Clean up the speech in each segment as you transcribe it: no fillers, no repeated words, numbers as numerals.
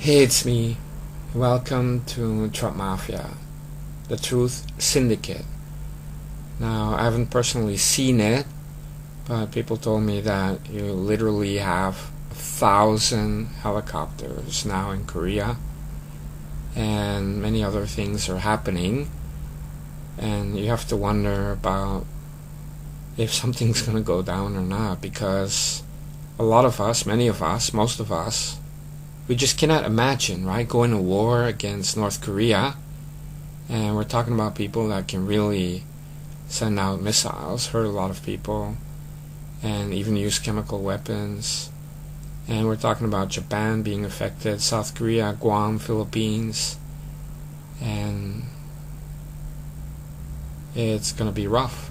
Hey, it's me. Welcome to Trump Mafia, the Truth Syndicate. Now, I haven't personally seen it, but people told me that you literally have 1,000 helicopters now in Korea, and many other things are happening, and you have to wonder about if something's going to go down or not, because a lot of us, many of us, most of us, we just cannot imagine, right, going to war against North Korea. And we're talking about people that can really send out missiles, hurt a lot of people, and even use chemical weapons. And we're talking about Japan being affected, South Korea, Guam, Philippines, and it's going to be rough.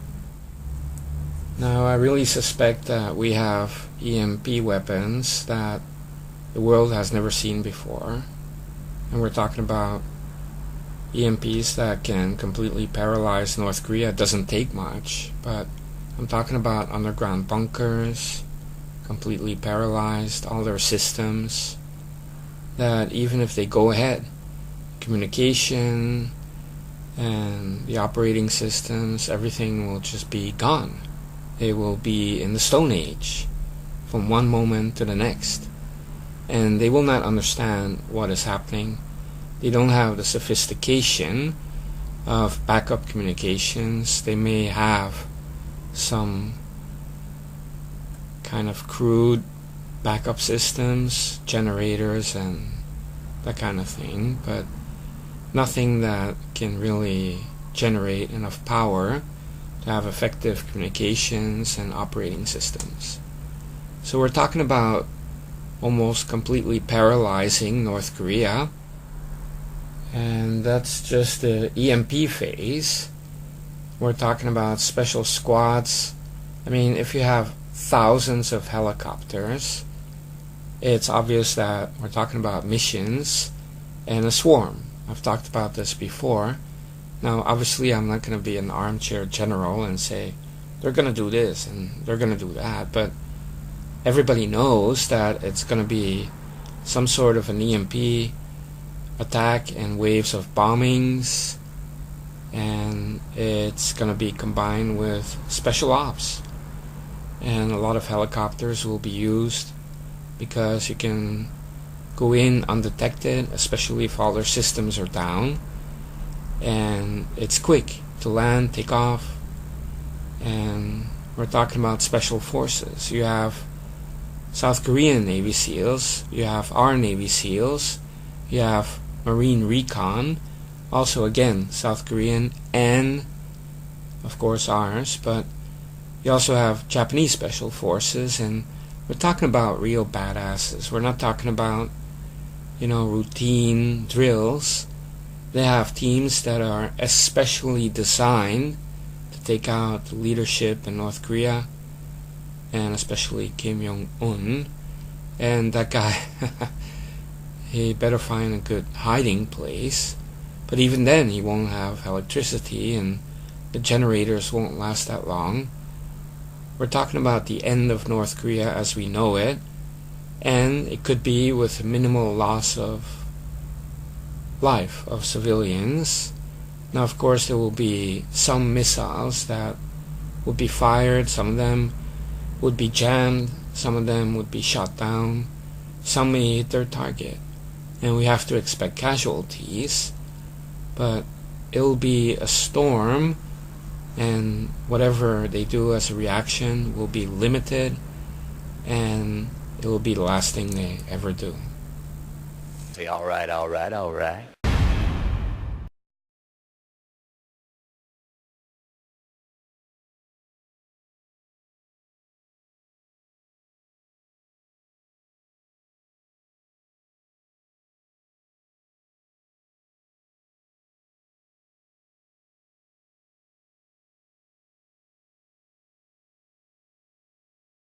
Now, I really suspect that we have EMP weapons that the world has never seen before. And we're talking about EMPs that can completely paralyze North Korea. It doesn't take much, but I'm talking about underground bunkers, completely paralyzed, all their systems, that even if they go ahead, communication and the operating systems, everything will just be gone. They will be in the Stone Age from one moment to the next. And they will not understand what is happening. They don't have the sophistication of backup communications. They may have some kind of crude backup systems, generators and that kind of thing, but nothing that can really generate enough power to have effective communications and operating systems. So we're talking about almost completely paralyzing North Korea, and that's just the EMP phase. We're talking about special squads. I mean, if you have thousands of helicopters, it's obvious that we're talking about missions and a swarm. I've talked about this before. Now, obviously, I'm not going to be an armchair general and say they're going to do this and they're going to do that, but everybody knows that it's going to be some sort of an EMP attack and waves of bombings, and it's going to be combined with special ops, and a lot of helicopters will be used because you can go in undetected, especially if all their systems are down, and it's quick to land, take off. And we're talking about special forces. You have South Korean Navy SEALs, you have our Navy SEALs, you have Marine Recon, also again South Korean and of course ours, but you also have Japanese Special Forces, and we're talking about real badasses. We're not talking about, routine drills. They have teams that are especially designed to take out the leadership in North Korea, and especially Kim Jong-un. And that guy, he better find a good hiding place. But even then, he won't have electricity, and the generators won't last that long. We're talking about the end of North Korea as we know it, and it could be with minimal loss of life of civilians. Now, of course, there will be some missiles that will be fired. Some of them would be jammed, some of them would be shot down, some may hit their target, and we have to expect casualties, but it'll be a storm, and whatever they do as a reaction will be limited, and it will be the last thing they ever do. Say, all right.